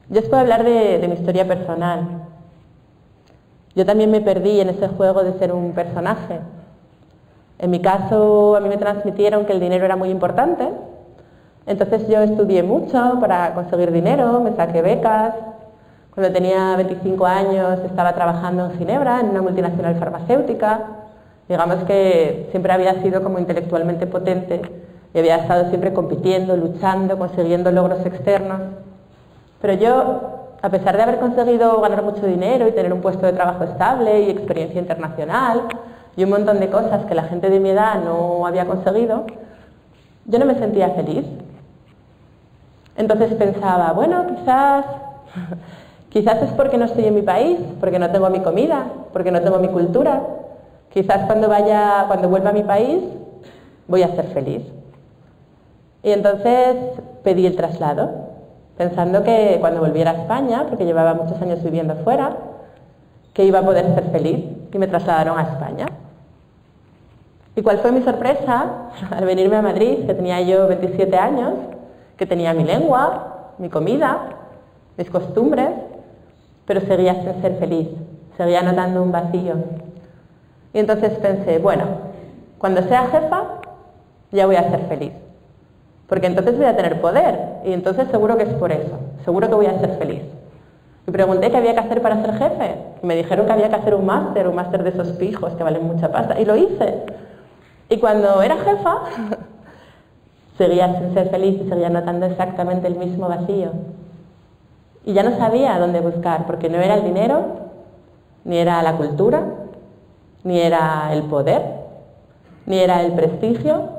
Yo os puedo hablar de mi historia personal. Yo también me perdí en ese juego de ser un personaje. En mi caso, a mí me transmitieron que el dinero era muy importante. Entonces yo estudié mucho para conseguir dinero, me saqué becas. Cuando tenía 25 años estaba trabajando en Ginebra, en una multinacional farmacéutica. Digamos que siempre había sido como intelectualmente potente y había estado siempre compitiendo, luchando, consiguiendo logros externos. Pero yo, a pesar de haber conseguido ganar mucho dinero y tener un puesto de trabajo estable y experiencia internacional y un montón de cosas que la gente de mi edad no había conseguido, yo no me sentía feliz. Entonces pensaba, bueno, quizás es porque no estoy en mi país, porque no tengo mi comida, porque no tengo mi cultura. Quizás cuando vuelva a mi país voy a ser feliz. Y entonces pedí el traslado, pensando que cuando volviera a España, porque llevaba muchos años viviendo fuera, que iba a poder ser feliz, y me trasladaron a España. ¿Y cuál fue mi sorpresa al venirme a Madrid, que tenía yo 27 años, que tenía mi lengua, mi comida, mis costumbres, pero seguía sin ser feliz, seguía notando un vacío? Y entonces pensé, bueno, cuando sea jefa ya voy a ser feliz, porque entonces voy a tener poder y entonces seguro que es por eso, seguro que voy a ser feliz. Me pregunté qué había que hacer para ser jefe y me dijeron que había que hacer un máster de esos pijos que valen mucha pasta, y lo hice. Y cuando era jefa seguía sin ser feliz y seguía notando exactamente el mismo vacío. Y ya no sabía dónde buscar, porque no era el dinero, ni era la cultura, ni era el poder, ni era el prestigio.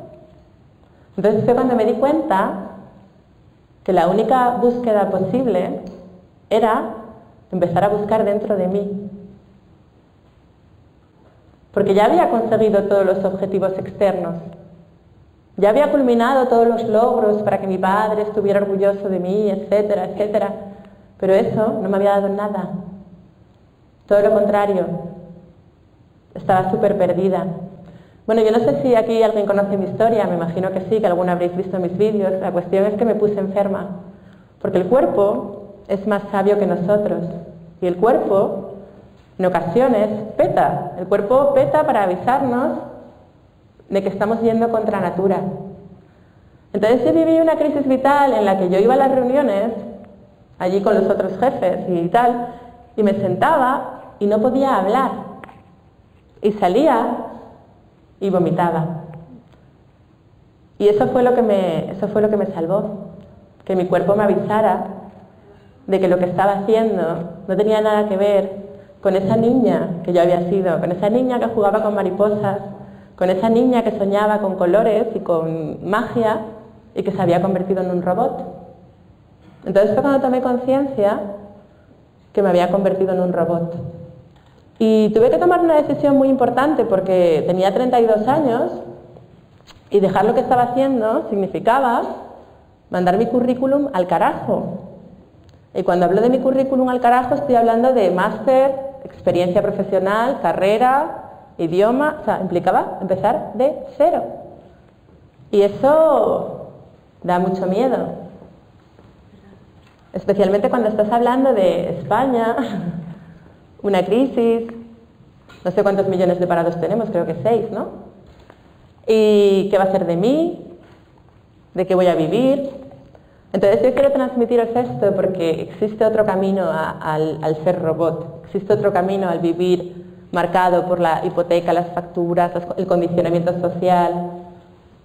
Entonces fue cuando me di cuenta que la única búsqueda posible era empezar a buscar dentro de mí. Porque ya había conseguido todos los objetivos externos, ya había culminado todos los logros para que mi padre estuviera orgulloso de mí, etcétera, etcétera. Pero eso no me había dado nada. Todo lo contrario. Estaba súper perdida. Bueno, yo no sé si aquí alguien conoce mi historia, me imagino que sí, que alguna habréis visto mis vídeos. La cuestión es que me puse enferma, porque el cuerpo es más sabio que nosotros. Y el cuerpo, en ocasiones, peta. El cuerpo peta para avisarnos de que estamos yendo contra natura. Entonces yo viví una crisis vital en la que yo iba a las reuniones, allí con los otros jefes y tal, y me sentaba y no podía hablar. Y salía y vomitaba. Y eso fue lo que me salvó, que mi cuerpo me avisara de que lo que estaba haciendo no tenía nada que ver con esa niña que yo había sido, con esa niña que jugaba con mariposas, con esa niña que soñaba con colores y con magia y que se había convertido en un robot. Entonces fue cuando tomé conciencia que me había convertido en un robot. Y tuve que tomar una decisión muy importante porque tenía 32 años y dejar lo que estaba haciendo significaba mandar mi currículum al carajo. Y cuando hablo de mi currículum al carajo estoy hablando de máster, experiencia profesional, carrera, idioma, o sea, implicaba empezar de cero. Y eso da mucho miedo. Especialmente cuando estás hablando de España, una crisis, no sé cuántos millones de parados tenemos, creo que 6, ¿no? ¿Y qué va a ser de mí? ¿De qué voy a vivir? Entonces yo quiero transmitiros esto porque existe otro camino al ser robot, existe otro camino al vivir marcado por la hipoteca, las facturas, el condicionamiento social.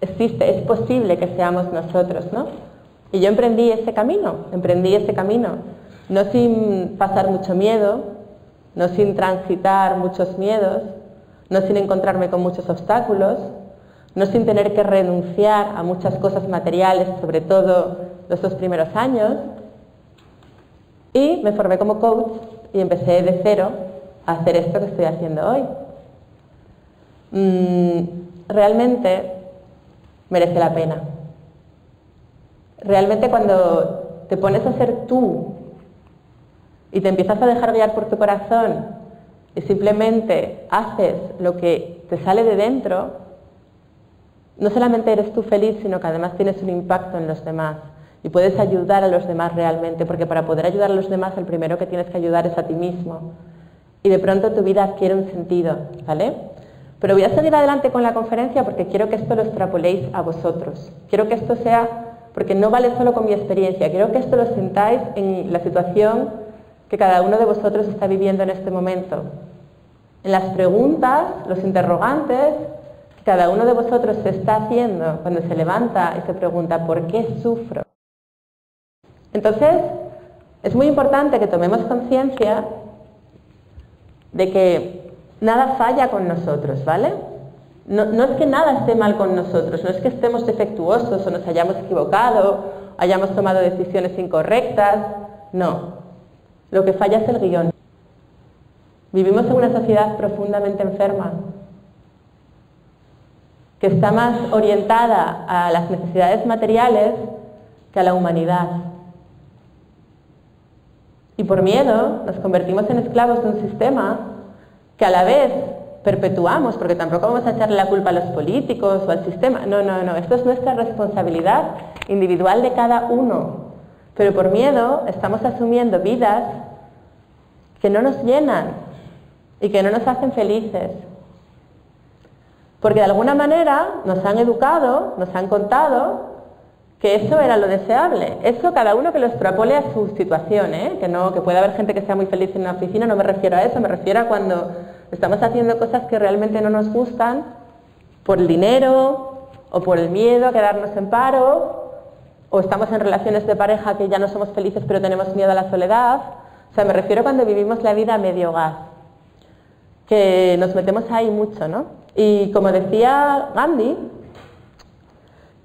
Es posible que seamos nosotros, ¿no? Y yo emprendí ese camino, no sin pasar mucho miedo, no sin transitar muchos miedos, no sin encontrarme con muchos obstáculos, no sin tener que renunciar a muchas cosas materiales, sobre todo los 2 primeros años. Y me formé como coach y empecé de cero a hacer esto que estoy haciendo hoy. Realmente merece la pena. Realmente cuando te pones a ser tú y te empiezas a dejar guiar por tu corazón y simplemente haces lo que te sale de dentro, no solamente eres tú feliz, sino que además tienes un impacto en los demás. y puedes ayudar a los demás realmente, porque para poder ayudar a los demás el primero que tienes que ayudar es a ti mismo. Y de pronto tu vida adquiere un sentido, ¿vale? Pero voy a seguir adelante con la conferencia porque quiero que esto lo extrapoléis a vosotros. Quiero que esto sea, porque no vale solo con mi experiencia, quiero que esto lo sintáis en la situación que cada uno de vosotros está viviendo en este momento. En las preguntas, los interrogantes que cada uno de vosotros se está haciendo cuando se levanta y se pregunta ¿por qué sufro? Entonces, es muy importante que tomemos conciencia de que nada falla con nosotros, ¿vale? No es que nada esté mal con nosotros, no es que estemos defectuosos o nos hayamos equivocado, hayamos tomado decisiones incorrectas, no. Lo que falla es el guión. Vivimos en una sociedad profundamente enferma, que está más orientada a las necesidades materiales que a la humanidad. Y por miedo nos convertimos en esclavos de un sistema que a la vez perpetuamos, porque tampoco vamos a echarle la culpa a los políticos o al sistema. No, esto es nuestra responsabilidad individual de cada uno. Pero por miedo estamos asumiendo vidas que no nos llenan y que no nos hacen felices. Porque de alguna manera nos han educado, nos han contado que eso era lo deseable. Eso cada uno que lo extrapole a su situación, que puede haber gente que sea muy feliz en una oficina, no me refiero a eso, me refiero a cuando estamos haciendo cosas que realmente no nos gustan por el dinero o por el miedo a quedarnos en paro, o estamos en relaciones de pareja que ya no somos felices pero tenemos miedo a la soledad. O sea, me refiero cuando vivimos la vida a medio gas, que nos metemos ahí mucho, ¿no? Y como decía Gandhi,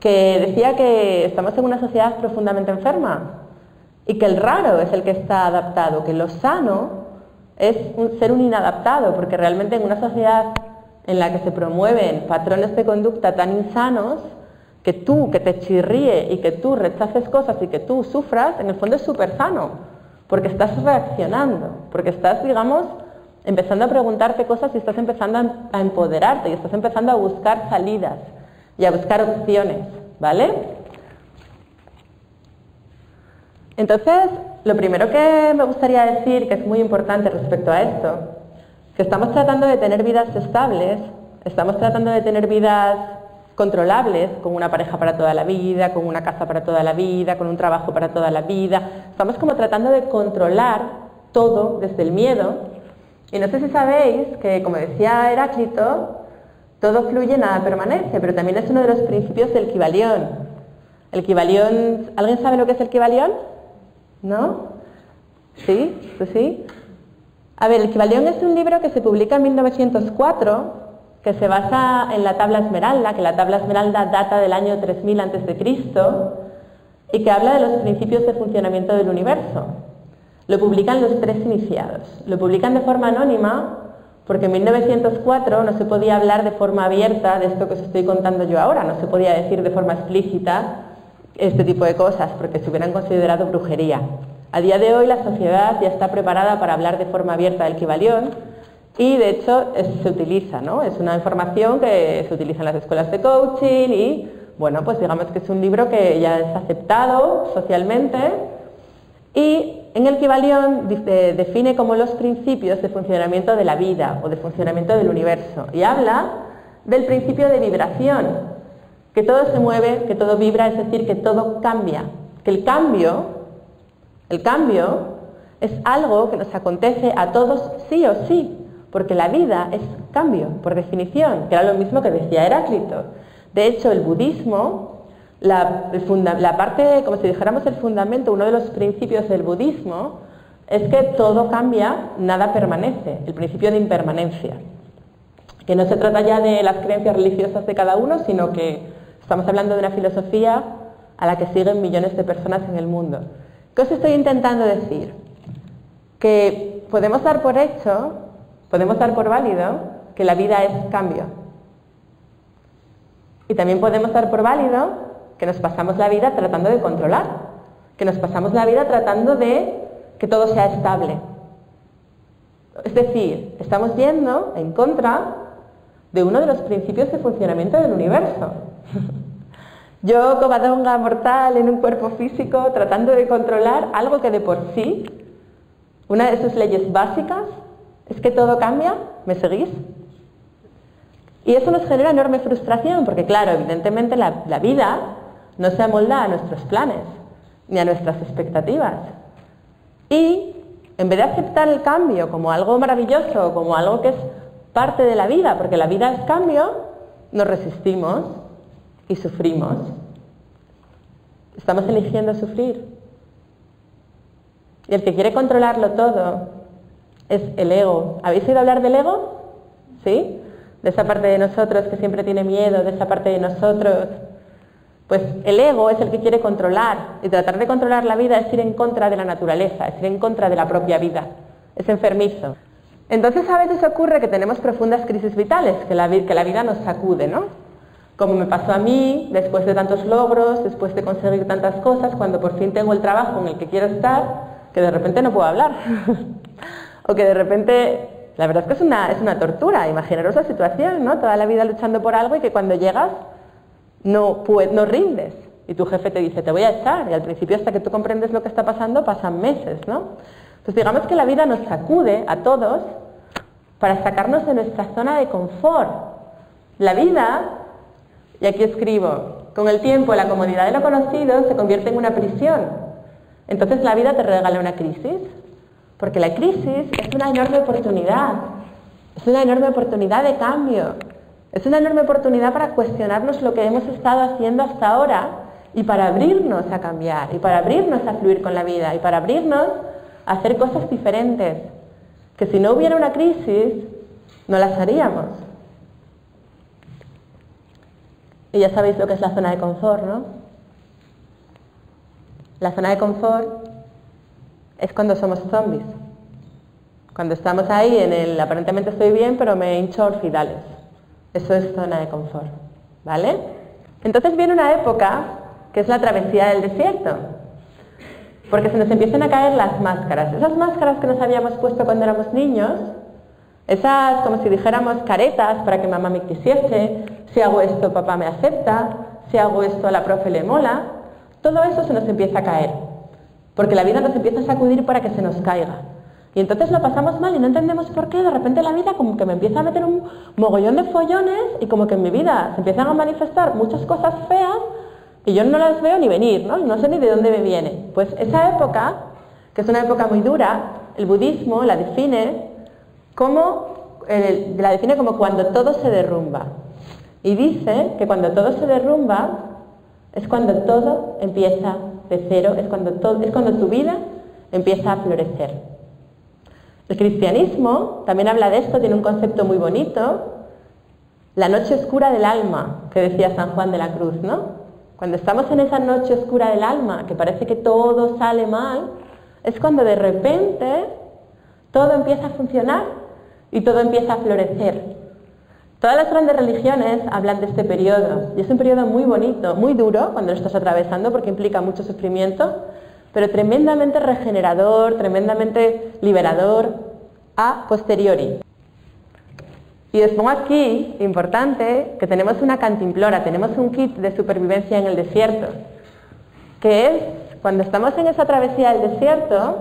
que decía que estamos en una sociedad profundamente enferma y que el raro es el que está adaptado, que lo sano es ser un inadaptado, porque realmente en una sociedad en la que se promueven patrones de conducta tan insanos, que te chirríe y que tú rechaces cosas y que tú sufras, en el fondo es súper sano, porque estás reaccionando, porque estás, digamos, empezando a preguntarte cosas y estás empezando a empoderarte y estás empezando a buscar salidas y a buscar opciones, ¿vale? Entonces, lo primero que me gustaría decir, que es muy importante respecto a esto, que estamos tratando de tener vidas estables, estamos tratando de tener vidas controlables, con una pareja para toda la vida, con una casa para toda la vida, con un trabajo para toda la vida. Estamos como tratando de controlar todo desde el miedo. Y no sé si sabéis que, como decía Heráclito, todo fluye, nada permanece, pero también es uno de los principios del Kybalión. El Kybalión, ¿alguien sabe lo que es el Kybalión? ¿No? ¿Sí? ¿Tú sí? A ver, el Kybalión es un libro que se publica en 1904, que se basa en la tabla Esmeralda, que la tabla Esmeralda data del año 3000 a.C. y que habla de los principios de funcionamiento del universo. Lo publican los tres iniciados. Lo publican de forma anónima porque en 1904 no se podía hablar de forma abierta de esto que os estoy contando yo ahora, no se podía decir de forma explícita este tipo de cosas porque se hubieran considerado brujería. A día de hoy la sociedad ya está preparada para hablar de forma abierta del Kybalión y de hecho se utiliza, ¿no? Es una información que se utiliza en las escuelas de coaching y, bueno, pues digamos que es un libro que ya es aceptado socialmente y en el Kybalión define como los principios de funcionamiento de la vida o de funcionamiento del universo y habla del principio de vibración, que todo se mueve, que todo vibra, es decir, que todo cambia, que el cambio es algo que nos acontece a todos sí o sí, porque la vida es cambio, por definición, que era lo mismo que decía Heráclito. De hecho, el budismo, la parte, como si dijéramos el fundamento, uno de los principios del budismo, es que todo cambia, nada permanece, el principio de impermanencia. Que no se trata ya de las creencias religiosas de cada uno, sino que estamos hablando de una filosofía a la que siguen millones de personas en el mundo. ¿Qué os estoy intentando decir? Que podemos dar por hecho, podemos dar por válido que la vida es cambio. Y también podemos dar por válido que nos pasamos la vida tratando de controlar, que nos pasamos la vida tratando de que todo sea estable. Es decir, estamos yendo en contra de uno de los principios de funcionamiento del universo, Yo, covadonga mortal en un cuerpo físico, tratando de controlar algo que de por sí, una de sus leyes básicas, es que todo cambia. ¿Me seguís? Y eso nos genera enorme frustración, porque claro, evidentemente la vida no se amolda a nuestros planes, ni a nuestras expectativas. Y en vez de aceptar el cambio como algo maravilloso, como algo que es parte de la vida, porque la vida es cambio, nos resistimos y sufrimos. Estamos eligiendo sufrir. Y el que quiere controlarlo todo es el ego. ¿Habéis oído hablar del ego? ¿Sí? De esa parte de nosotros que siempre tiene miedo, de esa parte de nosotros. Pues el ego es el que quiere controlar, y tratar de controlar la vida es ir en contra de la naturaleza, es ir en contra de la propia vida, es enfermizo. Entonces a veces ocurre que tenemos profundas crisis vitales, que la vida nos sacude, ¿no? Como me pasó a mí, después de tantos logros, después de conseguir tantas cosas, cuando por fin tengo el trabajo en el que quiero estar, que de repente no puedo hablar. O que de repente, la verdad es que es una tortura, imaginaros la situación, ¿no? Toda la vida luchando por algo y que cuando llegas no rindes. Y tu jefe te dice, te voy a echar. Y al principio, hasta que tú comprendes lo que está pasando, pasan meses, ¿no? Entonces digamos que la vida nos sacude a todos para sacarnos de nuestra zona de confort. La vida, y aquí escribo, con el tiempo la comodidad de lo conocido se convierte en una prisión. Entonces la vida te regala una crisis, porque la crisis es una enorme oportunidad, es una enorme oportunidad de cambio, es una enorme oportunidad para cuestionarnos lo que hemos estado haciendo hasta ahora y para abrirnos a cambiar, y para abrirnos a fluir con la vida, y para abrirnos a hacer cosas diferentes, que si no hubiera una crisis, no las haríamos. Y ya sabéis lo que es la zona de confort, ¿no? La zona de confort es cuando somos zombies. Cuando estamos ahí en el aparentemente estoy bien, pero me hincho orfidales. Eso es zona de confort, ¿vale? Entonces viene una época que es la travesía del desierto. Porque se nos empiezan a caer las máscaras. Esas máscaras que nos habíamos puesto cuando éramos niños, esas, como si dijéramos, caretas para que mamá me quisiese, si hago esto papá me acepta, si hago esto a la profe le mola, todo eso se nos empieza a caer, porque la vida nos empieza a sacudir para que se nos caiga. Y entonces lo pasamos mal y no entendemos por qué, de repente la vida como que me empieza a meter un mogollón de follones y como que en mi vida se empiezan a manifestar muchas cosas feas y yo no las veo ni venir, ¿no? No sé ni de dónde me viene. Pues esa época, que es una época muy dura, el budismo la define como cuando todo se derrumba. Y dice que cuando todo se derrumba es cuando todo empieza de cero, es cuando tu vida empieza a florecer. El cristianismo también habla de esto, tiene un concepto muy bonito, la noche oscura del alma, que decía San Juan de la Cruz, ¿no? Cuando estamos en esa noche oscura del alma, que parece que todo sale mal, es cuando de repente todo empieza a funcionar y todo empieza a florecer. Todas las grandes religiones hablan de este periodo, y es un periodo muy bonito, muy duro cuando lo estás atravesando porque implica mucho sufrimiento, pero tremendamente regenerador, tremendamente liberador a posteriori. Y os pongo aquí, importante, que tenemos una cantimplora, tenemos un kit de supervivencia en el desierto, que es, cuando estamos en esa travesía del desierto,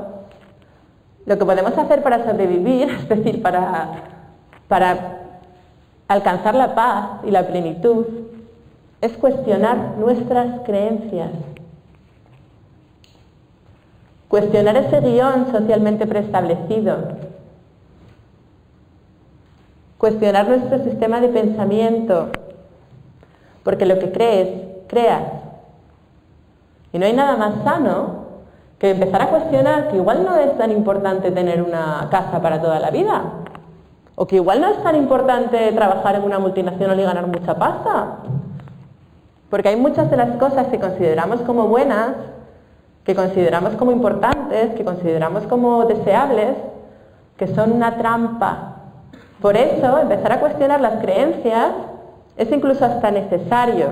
lo que podemos hacer para sobrevivir, es decir, para alcanzar la paz y la plenitud, es cuestionar nuestras creencias. Cuestionar ese guión socialmente preestablecido. Cuestionar nuestro sistema de pensamiento. Porque lo que crees, creas. Y no hay nada más sano que empezar a cuestionar que igual no es tan importante tener una casa para toda la vida. O que igual no es tan importante trabajar en una multinacional y ganar mucha pasta. Porque hay muchas de las cosas que consideramos como buenas, que consideramos como importantes, que consideramos como deseables, que son una trampa. Por eso, empezar a cuestionar las creencias es incluso hasta necesario.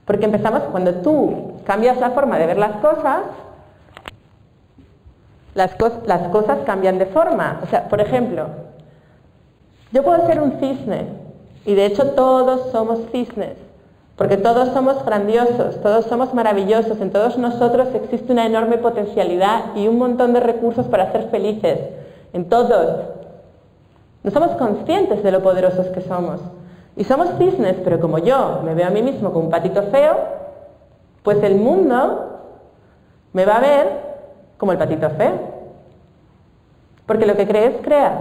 Porque empezamos, cuando tú cambias la forma de ver las cosas cambian de forma. O sea, por ejemplo, yo puedo ser un cisne, y de hecho todos somos cisnes. Porque todos somos grandiosos, todos somos maravillosos, en todos nosotros existe una enorme potencialidad y un montón de recursos para ser felices, en todos. No somos conscientes de lo poderosos que somos. Y somos cisnes, pero como yo me veo a mí mismo como un patito feo, pues el mundo me va a ver como el patito feo. Porque lo que crees, creas.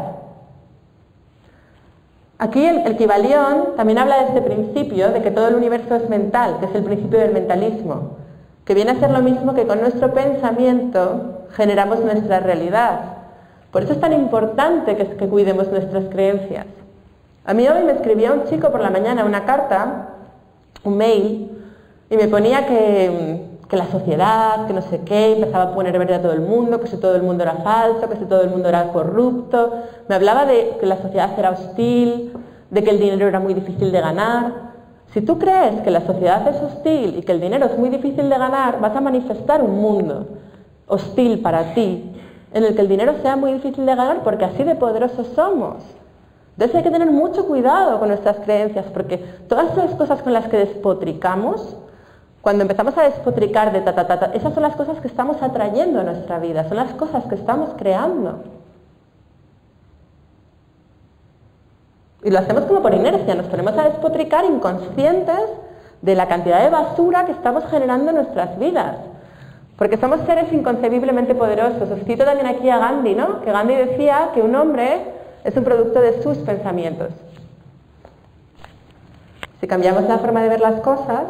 Aquí el Kybalión también habla de este principio de que todo el universo es mental, que es el principio del mentalismo, que viene a ser lo mismo que con nuestro pensamiento generamos nuestra realidad. Por eso es tan importante que cuidemos nuestras creencias. A mí hoy me escribía un chico por la mañana una carta, un mail, y me ponía que la sociedad, que no sé qué, empezaba a poner verde a todo el mundo, que si todo el mundo era falso, que si todo el mundo era corrupto. Me hablaba de que la sociedad era hostil, de que el dinero era muy difícil de ganar. Si tú crees que la sociedad es hostil y que el dinero es muy difícil de ganar, vas a manifestar un mundo hostil para ti, en el que el dinero sea muy difícil de ganar, porque así de poderosos somos. Entonces hay que tener mucho cuidado con nuestras creencias, porque todas esas cosas con las que despotricamos, cuando empezamos a despotricar de esas son las cosas que estamos atrayendo a nuestra vida, son las cosas que estamos creando. Y lo hacemos como por inercia, nos ponemos a despotricar inconscientes de la cantidad de basura que estamos generando en nuestras vidas. Porque somos seres inconcebiblemente poderosos. Os cito también aquí a Gandhi, ¿no? Que Gandhi decía que un hombre es un producto de sus pensamientos. Si cambiamos la forma de ver las cosas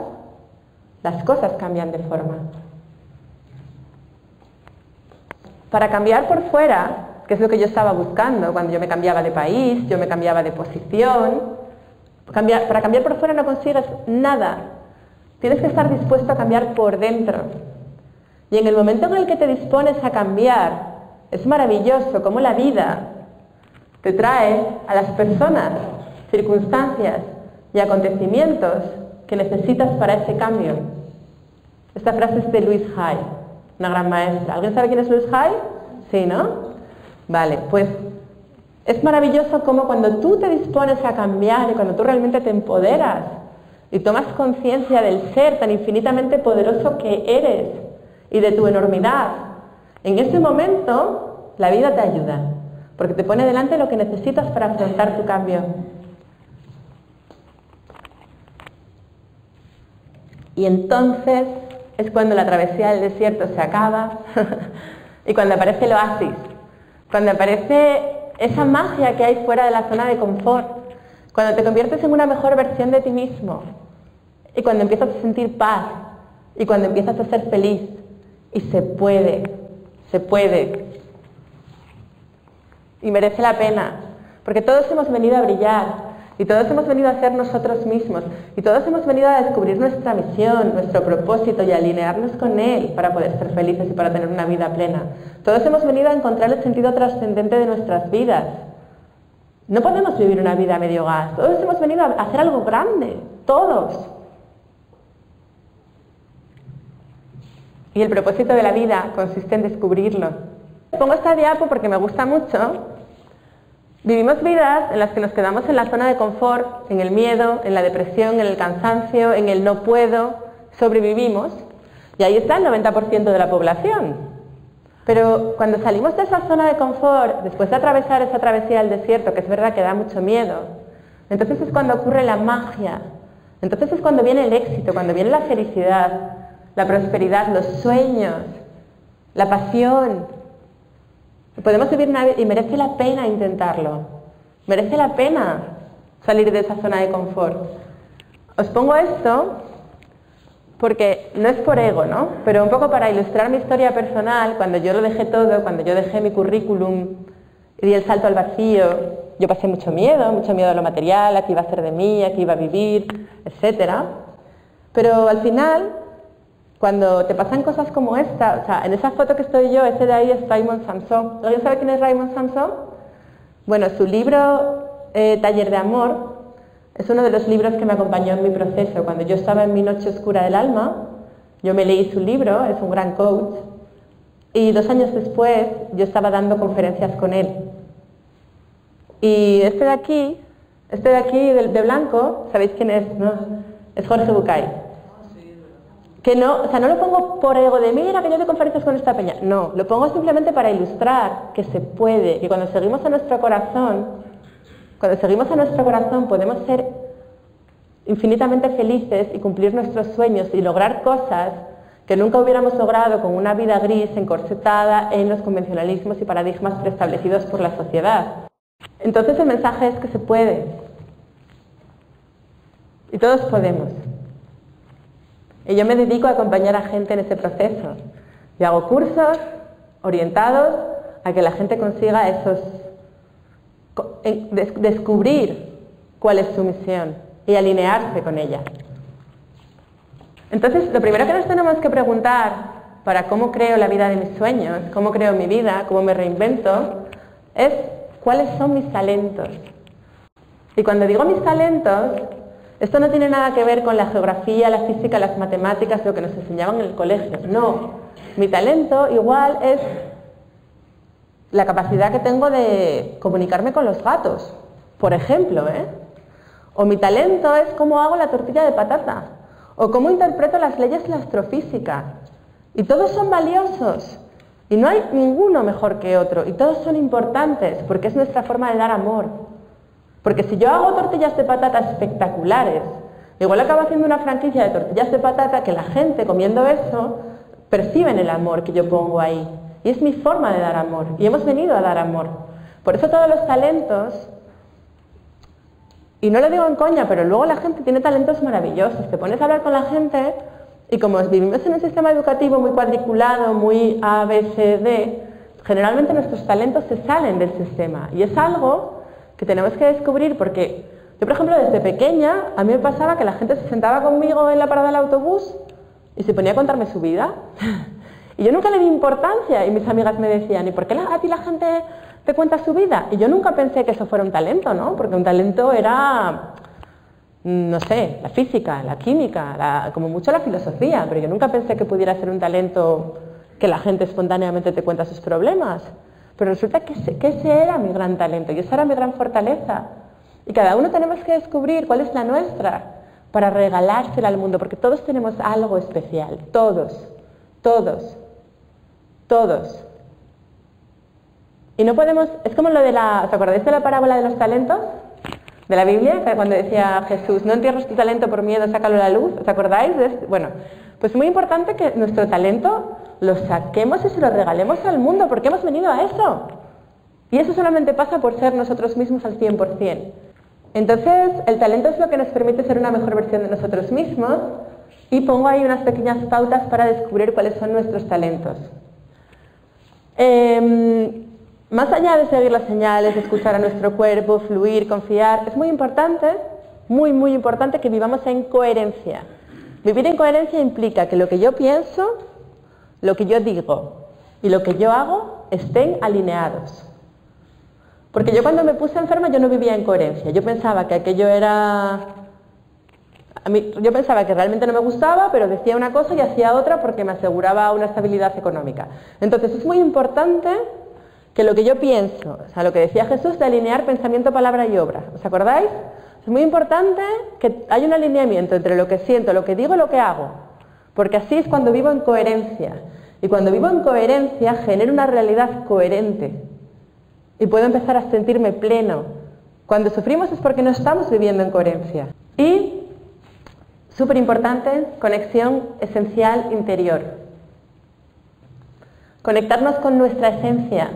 cambian de forma. Para cambiar por fuera, que es lo que yo estaba buscando cuando yo me cambiaba de país, yo me cambiaba de posición, para cambiar por fuera no consigues nada. Tienes que estar dispuesto a cambiar por dentro. Y en el momento en el que te dispones a cambiar, es maravilloso cómo la vida te trae a las personas, circunstancias y acontecimientos que necesitas para ese cambio. Esta frase es de Louise Hay, una gran maestra. ¿Alguien sabe quién es Louise Hay? Sí, ¿no? Vale, pues es maravilloso cómo cuando tú te dispones a cambiar y cuando tú realmente te empoderas y tomas conciencia del ser tan infinitamente poderoso que eres y de tu enormidad, en ese momento la vida te ayuda, porque te pone delante lo que necesitas para afrontar tu cambio. Y entonces es cuando la travesía del desierto se acaba y cuando aparece el oasis, cuando aparece esa magia que hay fuera de la zona de confort, cuando te conviertes en una mejor versión de ti mismo y cuando empiezas a sentir paz y cuando empiezas a ser feliz. Y se puede. Y merece la pena, porque todos hemos venido a brillar. Y todos hemos venido a ser nosotros mismos. Y todos hemos venido a descubrir nuestra misión, nuestro propósito y a alinearnos con él para poder ser felices y para tener una vida plena. Todos hemos venido a encontrar el sentido trascendente de nuestras vidas. No podemos vivir una vida a medio gas. Todos hemos venido a hacer algo grande. Todos. Y el propósito de la vida consiste en descubrirlo. Pongo esta diapo porque me gusta mucho. Vivimos vidas en las que nos quedamos en la zona de confort, en el miedo, en la depresión, en el cansancio, en el no puedo, sobrevivimos y ahí está el 90% de la población. Pero cuando salimos de esa zona de confort, después de atravesar esa travesía del desierto, que es verdad que da mucho miedo, entonces es cuando ocurre la magia, entonces es cuando viene el éxito, cuando viene la felicidad, la prosperidad, los sueños, la pasión. Podemos vivir una vida y merece la pena intentarlo. Merece la pena salir de esa zona de confort. Os pongo esto porque no es por ego, ¿no? Pero un poco para ilustrar mi historia personal, cuando yo lo dejé todo, cuando yo dejé mi currículum y di el salto al vacío, yo pasé mucho miedo a lo material, a qué iba a ser de mí, a qué iba a vivir, etc. Pero al final, cuando te pasan cosas como esta, o sea, en esa foto que estoy yo, ese de ahí es Raymond Samson. ¿Alguien sabe quién es Raymond Samson? Bueno, su libro Taller de Amor es uno de los libros que me acompañó en mi proceso. Cuando yo estaba en mi noche oscura del alma, yo me leí su libro, es un gran coach, y 2 años después yo estaba dando conferencias con él. Y este de aquí de blanco, ¿sabéis quién es, no? Es Jorge Bucay. Que no, o sea, no lo pongo por ego de mira que yo doy conferencias con esta peña. No, lo pongo simplemente para ilustrar que se puede, que cuando seguimos a nuestro corazón podemos ser infinitamente felices y cumplir nuestros sueños y lograr cosas que nunca hubiéramos logrado con una vida gris encorsetada en los convencionalismos y paradigmas preestablecidos por la sociedad. Entonces el mensaje es que se puede. Y todos podemos. Y yo me dedico a acompañar a gente en ese proceso. Yo hago cursos orientados a que la gente consiga descubrir cuál es su misión y alinearse con ella. Entonces, lo primero que nos tenemos que preguntar para cómo creo la vida de mis sueños, cómo creo mi vida, cómo me reinvento, es cuáles son mis talentos. Y cuando digo mis talentos, esto no tiene nada que ver con la geografía, la física, las matemáticas, lo que nos enseñaban en el colegio. No, mi talento igual es la capacidad que tengo de comunicarme con los gatos, por ejemplo, O mi talento es cómo hago la tortilla de patata, o cómo interpreto las leyes de la astrofísica. Y todos son valiosos, y no hay ninguno mejor que otro, y todos son importantes, porque es nuestra forma de dar amor. Porque si yo hago tortillas de patata espectaculares, igual acabo haciendo una franquicia de tortillas de patata que la gente comiendo eso perciben el amor que yo pongo ahí. Y es mi forma de dar amor. Y hemos venido a dar amor. Por eso todos los talentos, y no lo digo en coña, pero luego la gente tiene talentos maravillosos. Te pones a hablar con la gente y como vivimos en un sistema educativo muy cuadriculado, muy A, B, C, D, generalmente nuestros talentos se salen del sistema. Y es algo que tenemos que descubrir porque yo, por ejemplo, desde pequeña, a mí me pasaba que la gente se sentaba conmigo en la parada del autobús y se ponía a contarme su vida. Y yo nunca le di importancia y mis amigas me decían, ¿y por qué a ti la gente te cuenta su vida? Y yo nunca pensé que eso fuera un talento, ¿no? Porque un talento era, no sé, la física, la química, como mucho la filosofía, pero yo nunca pensé que pudiera ser un talento que la gente espontáneamente te cuenta sus problemas. Pero resulta que ese era mi gran talento y esa era mi gran fortaleza. Y cada uno tenemos que descubrir cuál es la nuestra para regalársela al mundo, porque todos tenemos algo especial, todos, todos, todos. Y no podemos, es como lo de ¿os acordáis de la parábola de los talentos? De la Biblia, que cuando decía Jesús, no entierres tu talento por miedo, sácalo a la luz, ¿os acordáis de esto? Bueno, pues es muy importante que nuestro talento lo saquemos y se lo regalemos al mundo, porque hemos venido a eso. Y eso solamente pasa por ser nosotros mismos al 100%. Entonces, el talento es lo que nos permite ser una mejor versión de nosotros mismos y pongo ahí unas pequeñas pautas para descubrir cuáles son nuestros talentos. Más allá de seguir las señales, de escuchar a nuestro cuerpo, fluir, confiar, es muy importante, muy, muy importante que vivamos en coherencia. Vivir en coherencia implica que lo que yo pienso, lo que yo digo y lo que yo hago estén alineados. Porque yo cuando me puse enferma yo no vivía en coherencia. Yo pensaba que aquello era... yo pensaba que realmente no me gustaba, pero decía una cosa y hacía otra porque me aseguraba una estabilidad económica. Entonces es muy importante que lo que yo pienso, o sea, lo que decía Jesús de alinear pensamiento, palabra y obra. ¿Os acordáis? Es muy importante que haya un alineamiento entre lo que siento, lo que digo y lo que hago. Porque así es cuando vivo en coherencia. Y cuando vivo en coherencia genero una realidad coherente. Y puedo empezar a sentirme pleno. Cuando sufrimos es porque no estamos viviendo en coherencia. Y, súper importante, conexión esencial interior. Conectarnos con nuestra esencia.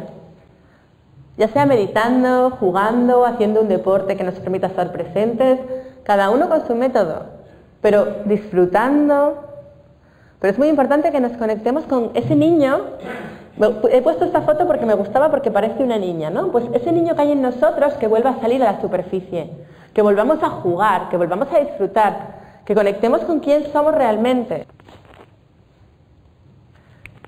Ya sea meditando, jugando, haciendo un deporte que nos permita estar presentes, cada uno con su método, pero disfrutando. Pero es muy importante que nos conectemos con ese niño. He puesto esta foto porque me gustaba, porque parece una niña, ¿no? Pues ese niño que hay en nosotros que vuelva a salir a la superficie, que volvamos a jugar, que volvamos a disfrutar, que conectemos con quién somos realmente.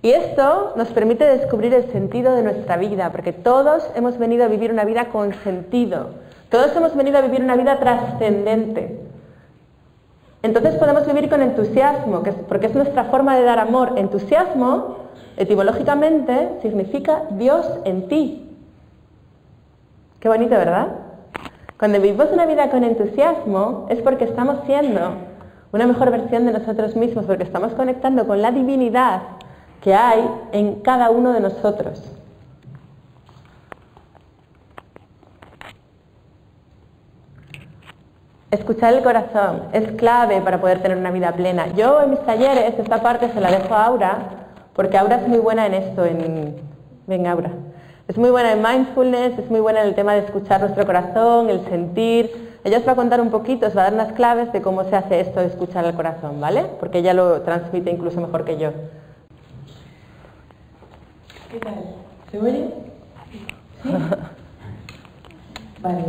Y esto nos permite descubrir el sentido de nuestra vida, porque todos hemos venido a vivir una vida con sentido. Todos hemos venido a vivir una vida trascendente. Entonces podemos vivir con entusiasmo, porque es nuestra forma de dar amor. Entusiasmo, etimológicamente, significa Dios en ti. Qué bonito, ¿verdad? Cuando vivimos una vida con entusiasmo es porque estamos siendo una mejor versión de nosotros mismos, porque estamos conectando con la divinidad que hay en cada uno de nosotros. Escuchar el corazón es clave para poder tener una vida plena. Yo en mis talleres, esta parte se la dejo a Aura, porque Aura es muy buena en esto, Venga, Aura. Es muy buena en mindfulness, es muy buena en el tema de escuchar nuestro corazón, el sentir. Ella os va a contar un poquito, os va a dar unas claves de cómo se hace esto de escuchar el corazón, ¿vale? Porque ella lo transmite incluso mejor que yo. ¿Qué tal? ¿Se oye? ¿Sí? Vale.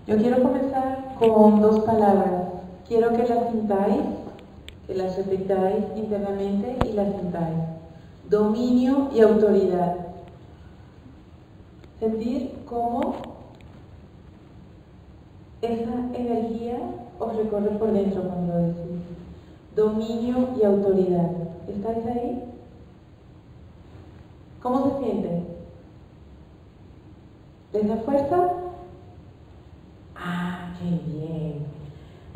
Yo quiero comenzar con 2 palabras. Quiero que las sintáis, que las repitáis internamente y las sintáis. Dominio y autoridad. Sentir cómo esa energía os recorre por dentro cuando lo decís. Dominio y autoridad. ¿Estáis ahí? ¿Cómo se sienten? ¿Les da fuerza? ¡Ah, qué bien!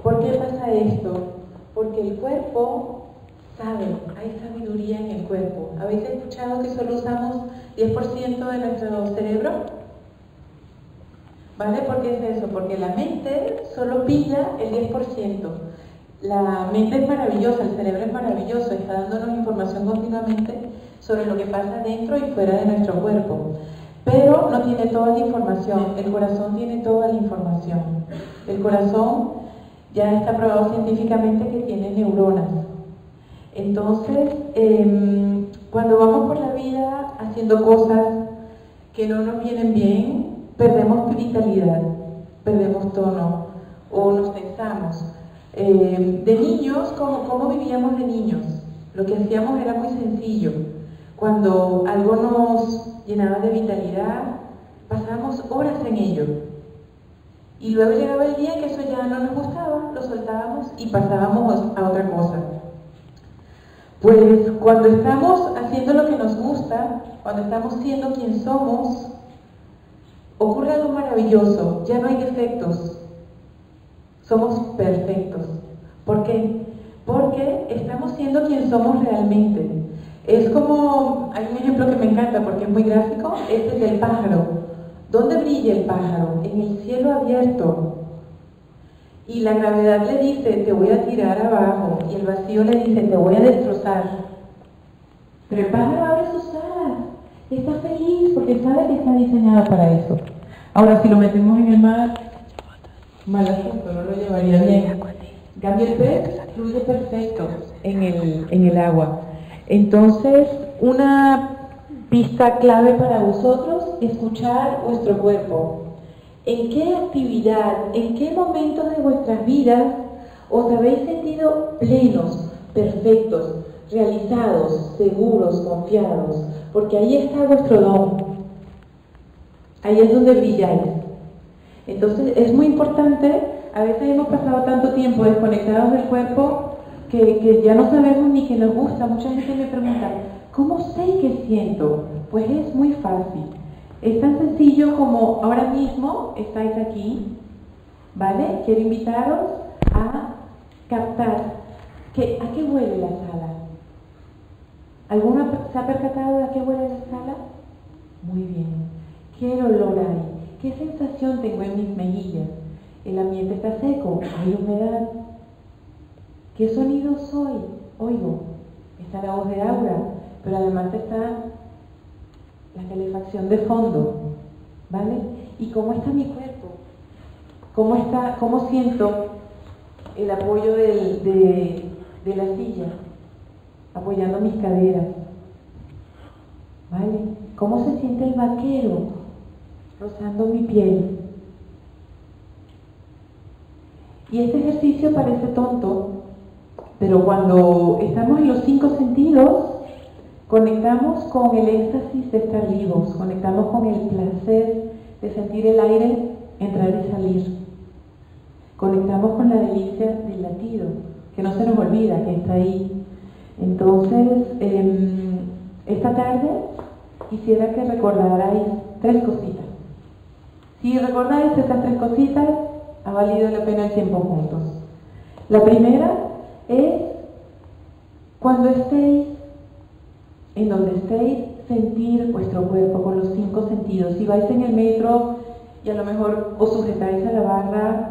¿Por qué pasa esto? Porque el cuerpo sabe, hay sabiduría en el cuerpo. ¿Habéis escuchado que solo usamos 10% de nuestro cerebro? ¿Vale? ¿Por qué es eso? Porque la mente solo pilla el 10%. La mente es maravillosa, el cerebro es maravilloso, está dándonos información continuamente sobre lo que pasa dentro y fuera de nuestro cuerpo. Pero no tiene toda la información, el corazón tiene toda la información. El corazón ya está probado científicamente que tiene neuronas. Entonces, cuando vamos por la vida haciendo cosas que no nos vienen bien, perdemos vitalidad, perdemos tono o nos tensamos. De niños, ¿cómo vivíamos de niños? Lo que hacíamos era muy sencillo. Cuando algo nos llenaba de vitalidad, pasábamos horas en ello. Y luego llegaba el día que eso ya no nos gustaba, lo soltábamos y pasábamos a otra cosa. Pues cuando estamos haciendo lo que nos gusta, cuando estamos siendo quien somos, ocurre algo maravilloso, ya no hay defectos, somos perfectos. ¿Por qué? Porque estamos siendo quien somos realmente. Es como, hay un ejemplo que me encanta porque es muy gráfico, este es el pájaro. ¿Dónde brilla el pájaro? En el cielo abierto. Y la gravedad le dice, te voy a tirar abajo, y el vacío le dice, te voy a destrozar. Pero el pájaro abre sus alas, está feliz porque sabe que está diseñado para eso. Ahora, si lo metemos en el mar, mal asunto, no lo llevaría bien. En cambio, el pez fluye perfecto en el agua. Entonces, una pista clave para vosotros, escuchar vuestro cuerpo. ¿En qué actividad, en qué momentos de vuestras vidas os habéis sentido plenos, perfectos, realizados, seguros, confiados? Porque ahí está vuestro don. Ahí es donde brilláis. Entonces es muy importante, a veces hemos pasado tanto tiempo desconectados del cuerpo que ya no sabemos ni qué nos gusta. Mucha gente me pregunta, ¿cómo sé qué siento? Pues es muy fácil. Es tan sencillo como ahora mismo estáis aquí, ¿vale? Quiero invitaros a captar ¿a qué huele la sala? ¿Alguna se ha percatado de a qué huele la sala? Muy bien. ¿Qué olor hay? ¿Qué sensación tengo en mis mejillas? El ambiente está seco, hay humedad. ¿Qué sonidos oigo? Está la voz de Aura, pero además está la calefacción de fondo, ¿vale? ¿Y cómo está mi cuerpo? ¿Cómo siento el apoyo de la silla, apoyando mis caderas? ¿Vale? ¿Cómo se siente el vaquero rozando mi piel? Y este ejercicio parece tonto, pero cuando estamos en los 5 sentidos, conectamos con el éxtasis de estar vivos, conectamos con el placer de sentir el aire entrar y salir. Conectamos con la delicia del latido, que no se nos olvida, que está ahí. Entonces, esta tarde quisiera que recordarais 3 cositas. Si recordáis estas 3 cositas, ha valido la pena el tiempo juntos. La primera es cuando estéis, en donde estéis, sentir vuestro cuerpo con los 5 sentidos. Si vais en el metro y a lo mejor os sujetáis a la barra,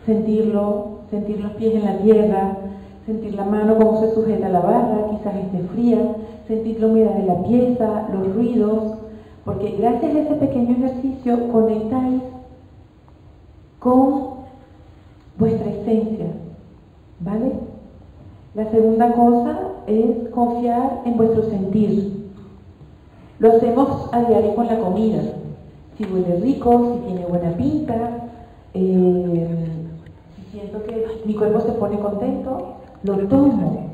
sentirlo, sentir los pies en la tierra, sentir la mano como se sujeta a la barra, quizás esté fría, sentir la humedad de la pieza, los ruidos, porque gracias a ese pequeño ejercicio conectáis con vuestra esencia, ¿vale? La segunda cosa es confiar en vuestro sentir. Lo hacemos a diario con la comida. Si huele rico, si tiene buena pinta, si siento que mi cuerpo se pone contento, lo tomo.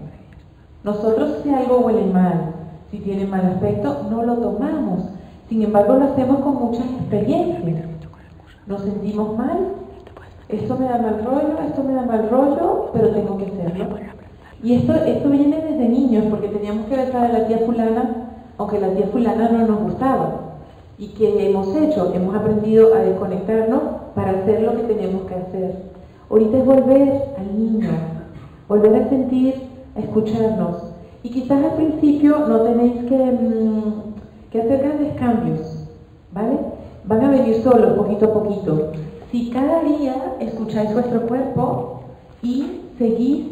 Nosotros, si algo huele mal, si tiene mal aspecto, no lo tomamos. Sin embargo, lo hacemos con muchas experiencias. Nos sentimos mal, esto me da mal rollo, pero tengo que hacerlo. Y esto viene desde niños, porque teníamos que besar a la tía fulana, aunque la tía fulana no nos gustaba. ¿Y qué hemos hecho? Hemos aprendido a desconectarnos para hacer lo que tenemos que hacer. Ahorita es volver al niño, volver a sentir, a escucharnos. Y quizás al principio no tenéis que hacer grandes cambios, ¿vale? Van a venir solos, poquito a poquito. Si cada día escucháis vuestro cuerpo y seguís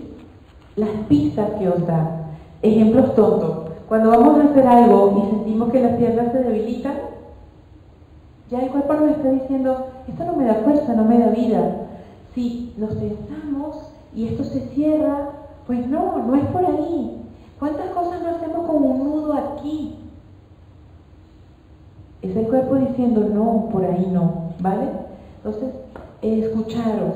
las pistas que os da. Ejemplos tontos. Cuando vamos a hacer algo y sentimos que las piernas se debilitan, ya el cuerpo nos está diciendo, esto no me da fuerza, no me da vida. Si nos pensamos y esto se cierra, pues no es por ahí. ¿Cuántas cosas no hacemos con un nudo aquí? Es el cuerpo diciendo, no, por ahí no, ¿vale? Entonces, escucharos,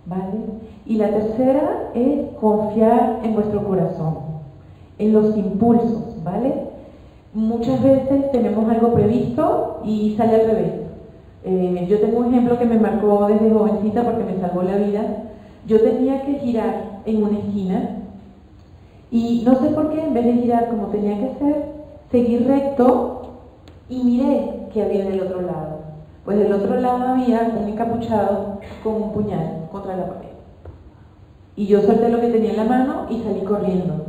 ¿vale? Y la tercera es confiar en vuestro corazón, en los impulsos, ¿vale? Muchas veces tenemos algo previsto y sale al revés. Yo tengo un ejemplo que me marcó desde jovencita porque me salvó la vida. Yo tenía que girar en una esquina y no sé por qué, en vez de girar como tenía que hacer, seguí recto y miré qué había del otro lado. Pues del otro lado había un encapuchado con un puñal contra la pared. Y yo solté lo que tenía en la mano y salí corriendo.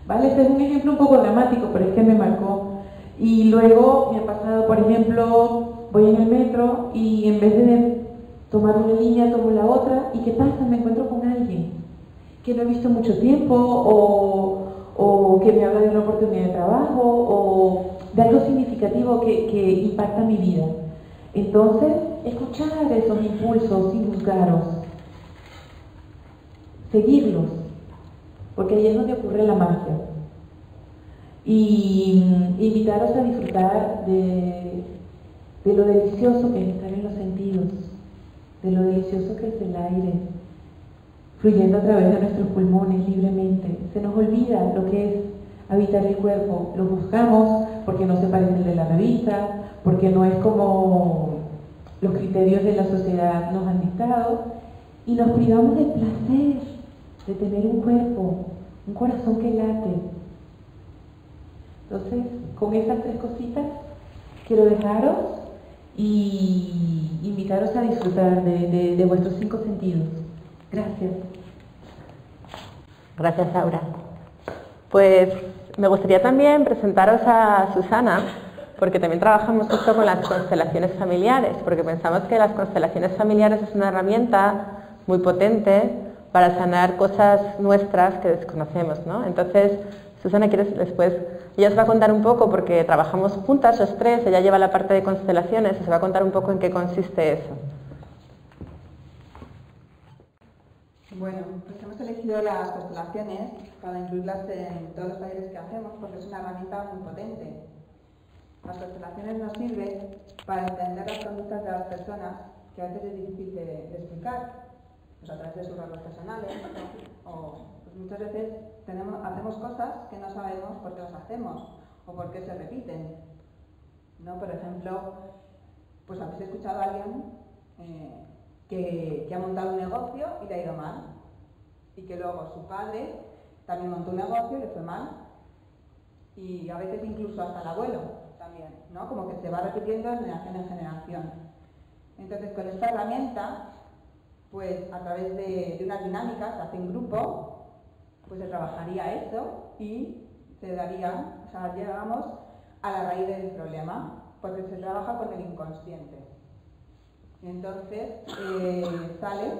¿Vale? Este es un ejemplo un poco dramático, pero es que me marcó. Y luego me ha pasado, por ejemplo, voy en el metro y en vez de tomar una línea, tomo la otra. ¿Y qué pasa? Me encuentro con alguien que no he visto mucho tiempo o que me habla de una oportunidad de trabajo o de algo significativo que impacta mi vida. Entonces, escuchar esos impulsos sin juzgaros, seguirlos, porque ahí es donde ocurre la magia. Y invitaros a disfrutar de lo delicioso que es estar en los sentidos, de lo delicioso que es el aire, fluyendo a través de nuestros pulmones libremente. Se nos olvida lo que es habitar el cuerpo, lo buscamos porque no se parece al de la revista, porque no es como los criterios de la sociedad nos han dictado, y nos privamos del placer de tener un cuerpo, un corazón que late. Entonces, con esas 3 cositas, quiero dejaros y invitaros a disfrutar de vuestros 5 sentidos. Gracias. Gracias, Aura. Pues me gustaría también presentaros a Susana, porque también trabajamos justo con las constelaciones familiares, porque pensamos que las constelaciones familiares es una herramienta muy potente para sanar cosas nuestras que desconocemos, ¿no? Entonces, Susana, ¿quieres después? Ella os va a contar un poco, porque trabajamos juntas los 3, ella lleva la parte de constelaciones, os va a contar un poco en qué consiste eso. Bueno, pues hemos elegido las constelaciones para incluirlas en todos los talleres que hacemos, porque es una herramienta muy potente. Las constelaciones nos sirven para entender las conductas de las personas, que a veces es difícil de explicar, pues a través de sus rasgos personales, ¿no? O pues muchas veces hacemos cosas que no sabemos por qué las hacemos o por qué se repiten, ¿no? Por ejemplo, pues habéis escuchado a alguien que ha montado un negocio y le ha ido mal, y que luego su padre también montó un negocio y le fue mal, y a veces incluso hasta el abuelo también, ¿no? Como que se va repitiendo de generación en generación. Entonces, con esta herramienta, pues a través de unas dinámicas, se hace en grupo, pues se trabajaría eso y se daría, o sea, llegamos a la raíz del problema, porque se trabaja con el inconsciente. Y entonces sale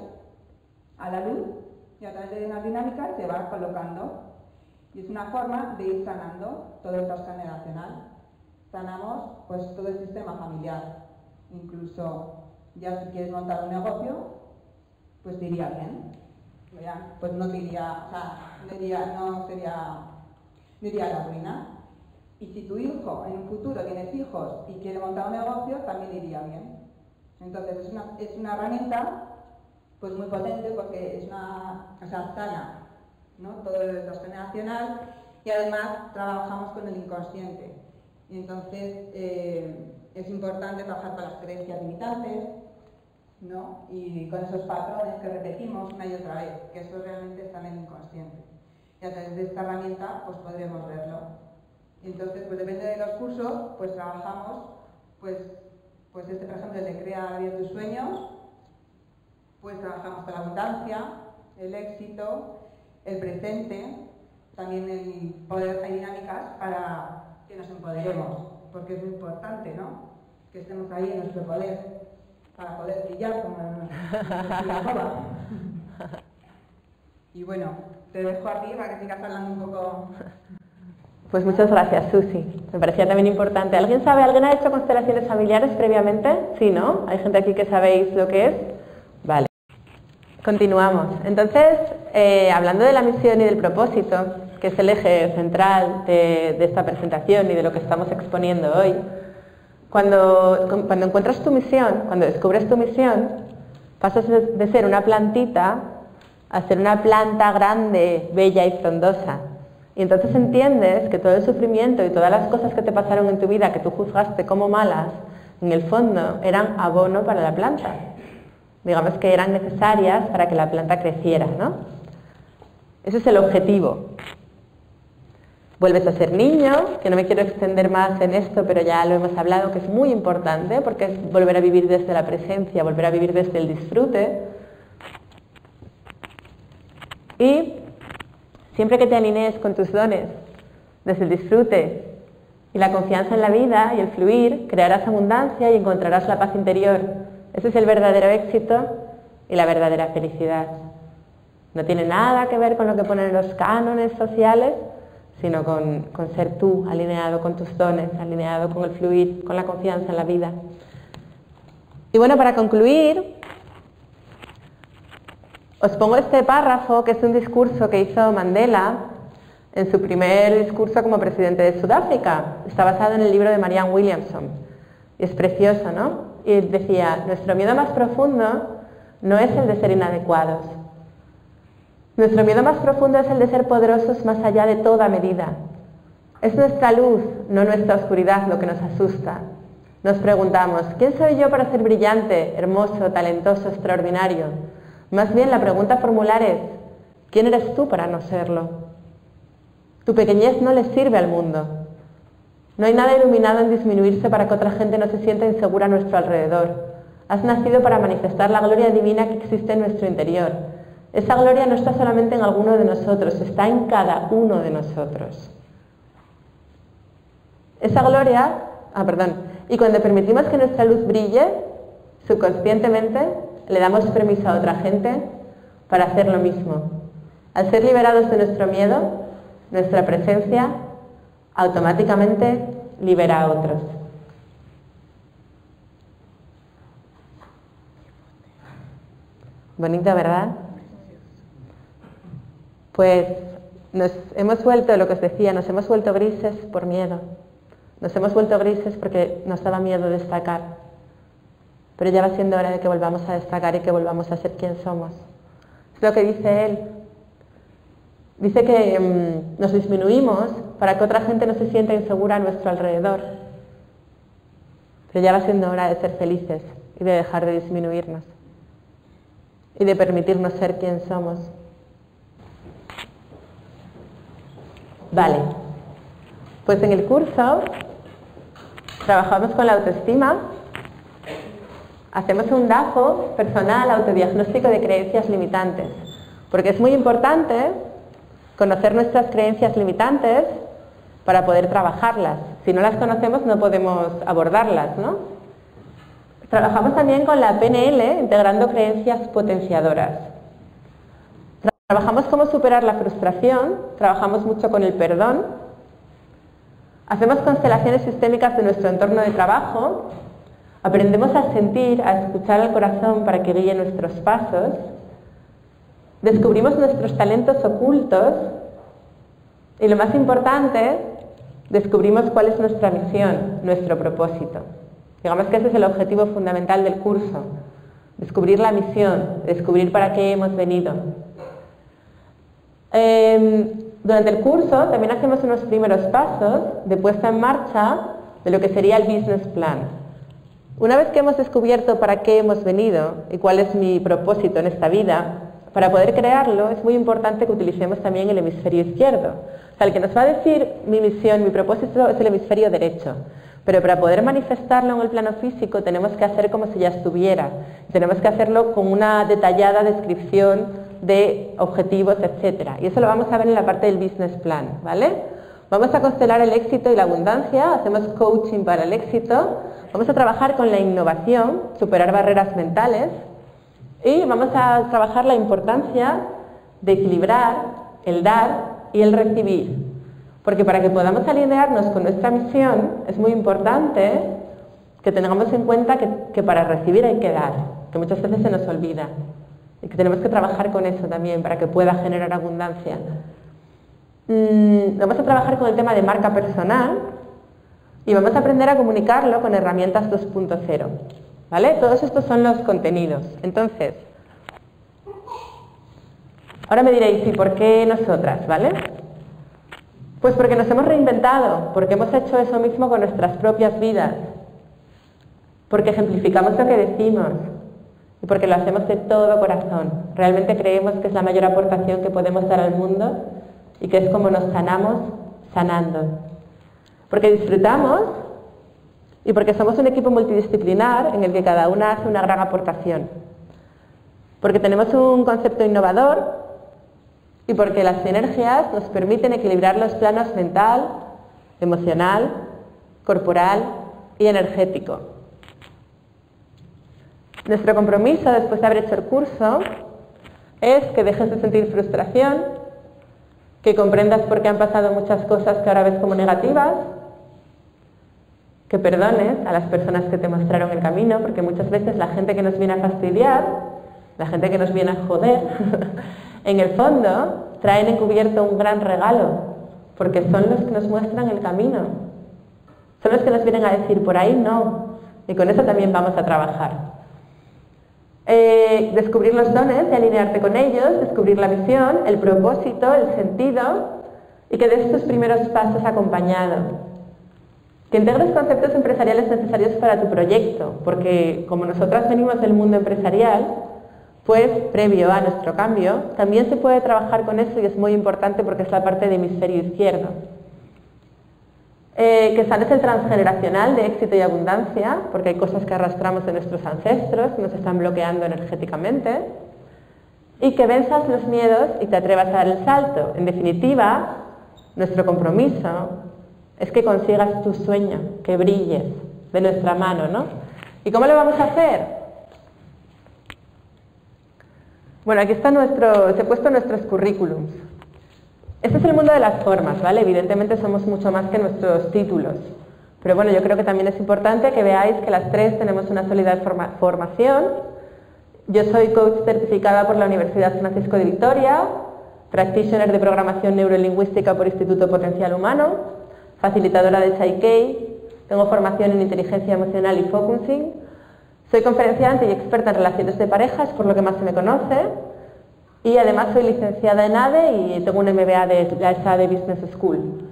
a la luz y a través de una dinámica se va colocando. Y es una forma de ir sanando todo el transgeneracional. Sanamos pues todo el sistema familiar. Incluso ya si quieres montar un negocio, pues te iría bien. Ya, pues no te iría, o sea, no iría a la ruina. Y si tu hijo en un futuro tienes hijos y quiere montar un negocio, también iría bien. Entonces es una herramienta pues muy potente porque es sana, ¿no? Todo el transgeneracional y además trabajamos con el inconsciente. Y entonces es importante trabajar con las creencias limitantes, ¿no? Y con esos patrones que repetimos una y otra vez, que eso realmente está en el inconsciente. Y a través de esta herramienta pues podremos verlo. Y entonces, pues depende de los cursos, pues trabajamos, pues este, por ejemplo, el de Crea la vida de tus sueños, pues trabajamos con la abundancia, el éxito, el presente, también el poder, hay dinámicas para que nos empoderemos, porque es muy importante, ¿no? Que estemos ahí en nuestro poder, para poder brillar como la coba. Y bueno, te dejo a ti para que sigas hablando un poco. Pues muchas gracias, Susi. Me parecía también importante. ¿Alguien ha hecho constelaciones familiares previamente? Sí, ¿no? ¿Hay gente aquí que sabéis lo que es? Vale. Continuamos. Entonces, hablando de la misión y del propósito, que es el eje central de esta presentación y de lo que estamos exponiendo hoy, cuando encuentras tu misión, cuando descubres tu misión, pasas de ser una plantita a ser una planta grande, bella y frondosa. Y entonces entiendes que todo el sufrimiento y todas las cosas que te pasaron en tu vida que tú juzgaste como malas, en el fondo eran abono para la planta. Digamos que eran necesarias para que la planta creciera, ¿no? Ese es el objetivo. Vuelves a ser niño, que no me quiero extender más en esto, pero ya lo hemos hablado, que es muy importante, porque es volver a vivir desde la presencia, volver a vivir desde el disfrute. Y siempre que te alinees con tus dones, desde el disfrute y la confianza en la vida y el fluir, crearás abundancia y encontrarás la paz interior. Ese es el verdadero éxito y la verdadera felicidad. No tiene nada que ver con lo que ponen los cánones sociales, sino con ser tú, alineado con tus dones, alineado con el fluir, con la confianza en la vida. Y bueno, para concluir, os pongo este párrafo, que es un discurso que hizo Mandela en su primer discurso como presidente de Sudáfrica. Está basado en el libro de Marianne Williamson. Y es precioso, ¿no? Y decía, nuestro miedo más profundo no es el de ser inadecuados. Nuestro miedo más profundo es el de ser poderosos más allá de toda medida. Es nuestra luz, no nuestra oscuridad, lo que nos asusta. Nos preguntamos, ¿quién soy yo para ser brillante, hermoso, talentoso, extraordinario? Más bien la pregunta a formular es, ¿quién eres tú para no serlo? Tu pequeñez no le sirve al mundo. No hay nada iluminado en disminuirse para que otra gente no se sienta insegura a nuestro alrededor. Has nacido para manifestar la gloria divina que existe en nuestro interior. Esa gloria no está solamente en alguno de nosotros, está en cada uno de nosotros. Esa gloria, y cuando permitimos que nuestra luz brille, subconscientemente le damos permiso a otra gente para hacer lo mismo. Al ser liberados de nuestro miedo, nuestra presencia automáticamente libera a otros. Bonito, ¿verdad? Pues nos hemos vuelto, lo que os decía, nos hemos vuelto grises por miedo. Nos hemos vuelto grises porque nos daba miedo destacar. Pero ya va siendo hora de que volvamos a destacar y que volvamos a ser quien somos. Es lo que dice él. Dice que nos disminuimos para que otra gente no se sienta insegura a nuestro alrededor. Pero ya va siendo hora de ser felices y de dejar de disminuirnos. Y de permitirnos ser quien somos. Vale. Pues en el curso trabajamos con la autoestima. Hacemos un DAFO personal, autodiagnóstico de creencias limitantes. Porque es muy importante conocer nuestras creencias limitantes para poder trabajarlas. Si no las conocemos no podemos abordarlas, ¿no? Trabajamos también con la PNL, integrando creencias potenciadoras. Trabajamos cómo superar la frustración, trabajamos mucho con el perdón, hacemos constelaciones sistémicas de nuestro entorno de trabajo, aprendemos a sentir, a escuchar al corazón para que guíe nuestros pasos, descubrimos nuestros talentos ocultos y, lo más importante, descubrimos cuál es nuestra misión, nuestro propósito. Digamos que ese es el objetivo fundamental del curso, descubrir la misión, descubrir para qué hemos venido. Durante el curso también hacemos unos primeros pasos de puesta en marcha de lo que sería el business plan. Una vez que hemos descubierto para qué hemos venido y cuál es mi propósito en esta vida, para poder crearlo es muy importante que utilicemos también el hemisferio izquierdo. O sea, el que nos va a decir mi misión, mi propósito es el hemisferio derecho. Pero para poder manifestarlo en el plano físico tenemos que hacer como si ya estuviera. Tenemos que hacerlo con una detallada descripción de objetivos, etc. Y eso lo vamos a ver en la parte del business plan, ¿vale? Vamos a constelar el éxito y la abundancia, hacemos coaching para el éxito, vamos a trabajar con la innovación, superar barreras mentales y vamos a trabajar la importancia de equilibrar el dar y el recibir. Porque para que podamos alinearnos con nuestra misión es muy importante que tengamos en cuenta que para recibir hay que dar, que muchas veces se nos olvida y que tenemos que trabajar con eso también para que pueda generar abundancia. Vamos a trabajar con el tema de marca personal y vamos a aprender a comunicarlo con herramientas 2.0, ¿vale? Todos estos son los contenidos. Entonces, ahora me diréis, ¿y por qué nosotras, vale? Pues porque nos hemos reinventado, porque hemos hecho eso mismo con nuestras propias vidas, porque ejemplificamos lo que decimos y porque lo hacemos de todo corazón. Realmente creemos que es la mayor aportación que podemos dar al mundo y que es como nos sanamos sanando. Porque disfrutamos y porque somos un equipo multidisciplinar en el que cada una hace una gran aportación. Porque tenemos un concepto innovador y porque las sinergias nos permiten equilibrar los planos mental, emocional, corporal y energético. Nuestro compromiso después de haber hecho el curso es que dejes de sentir frustración, que comprendas por qué han pasado muchas cosas que ahora ves como negativas, que perdones a las personas que te mostraron el camino, porque muchas veces la gente que nos viene a fastidiar, la gente que nos viene a joder, en el fondo traen encubierto un gran regalo, porque son los que nos muestran el camino, son los que nos vienen a decir por ahí no, y con eso también vamos a trabajar. Descubrir los dones y alinearte con ellos, descubrir la misión, el propósito, el sentido, y que des tus primeros pasos acompañado. Que integres conceptos empresariales necesarios para tu proyecto, porque como nosotras venimos del mundo empresarial, pues previo a nuestro cambio, también se puede trabajar con eso y es muy importante porque es la parte del hemisferio izquierdo. Que sanes el transgeneracional de éxito y abundancia, porque hay cosas que arrastramos de nuestros ancestros que nos están bloqueando energéticamente. Y que venzas los miedos y te atrevas a dar el salto. En definitiva, nuestro compromiso es que consigas tu sueño, que brilles de nuestra mano, ¿no? ¿Y cómo lo vamos a hacer? Bueno, aquí está os he puesto nuestros currículums. Este es el mundo de las formas, ¿vale? Evidentemente somos mucho más que nuestros títulos. Pero bueno, yo creo que también es importante que veáis que las tres tenemos una sólida formación. Yo soy coach certificada por la Universidad Francisco de Vitoria, practitioner de programación neurolingüística por Instituto Potencial Humano, facilitadora de Psyche, tengo formación en inteligencia emocional y focusing, soy conferenciante y experta en relaciones de parejas, por lo que más se me conoce, y además soy licenciada en ADE y tengo un MBA de la ADE Business School.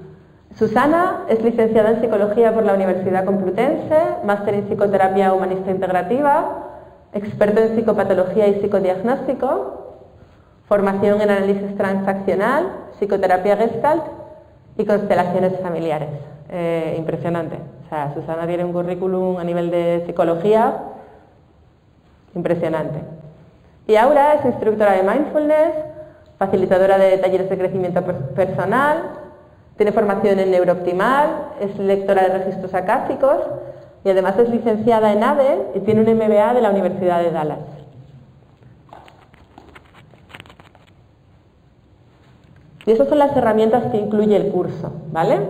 Susana es licenciada en Psicología por la Universidad Complutense, máster en Psicoterapia Humanista Integrativa, experto en Psicopatología y Psicodiagnóstico, formación en Análisis Transaccional, Psicoterapia Gestalt y Constelaciones Familiares. Impresionante. O sea, Susana tiene un currículum a nivel de psicología impresionante. Y Aura es instructora de mindfulness, facilitadora de talleres de crecimiento personal, tiene formación en neurooptimal, es lectora de registros acásicos y además es licenciada en ADE y tiene un MBA de la Universidad de Dallas. Y esas son las herramientas que incluye el curso, ¿vale?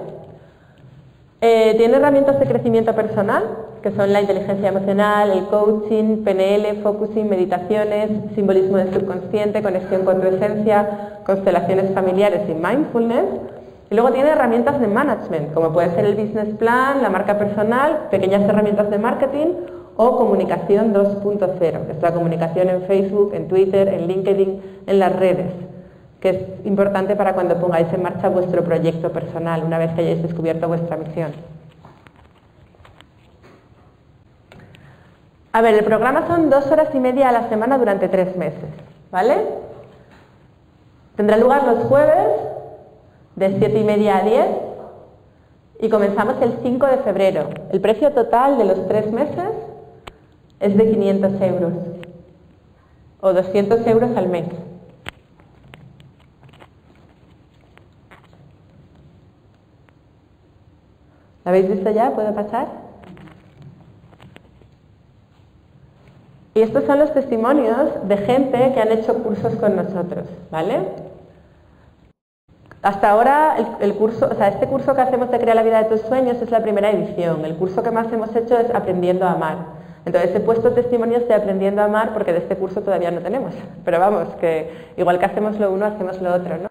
Tiene herramientas de crecimiento personal, que son la inteligencia emocional, el coaching, PNL, focusing, meditaciones, simbolismo del subconsciente, conexión con tu esencia, constelaciones familiares y mindfulness. Y luego tiene herramientas de management, como puede ser el business plan, la marca personal, pequeñas herramientas de marketing o comunicación 2.0, que es la comunicación en Facebook, en Twitter, en LinkedIn, en las redes, que es importante para cuando pongáis en marcha vuestro proyecto personal, una vez que hayáis descubierto vuestra misión. A ver, el programa son 2 horas y media a la semana durante 3 meses, ¿vale? Tendrá lugar los jueves de 7:30 a 10 y comenzamos el 5 de febrero. El precio total de los 3 meses es de 500 euros o 200 euros al mes. ¿Lo habéis visto ya? ¿Puedo pasar? Y estos son los testimonios de gente que han hecho cursos con nosotros, ¿vale? Hasta ahora este curso que hacemos de Crea la vida de tus sueños es la primera edición. El curso que más hemos hecho es Aprendiendo a amar. Entonces he puesto testimonios de Aprendiendo a amar porque de este curso todavía no tenemos. Pero vamos, que igual que hacemos lo uno, hacemos lo otro, ¿no?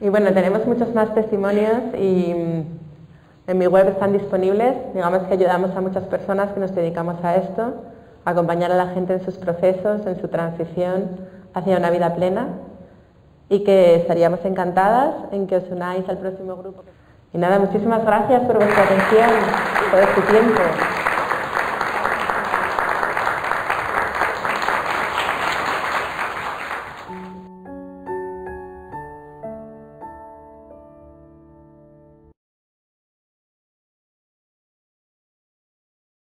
Y bueno, tenemos muchos más testimonios y en mi web están disponibles. Digamos que ayudamos a muchas personas que nos dedicamos a esto, a acompañar a la gente en sus procesos, en su transición hacia una vida plena y que estaríamos encantadas en que os unáis al próximo grupo. Y nada, muchísimas gracias por vuestra atención, por este tiempo.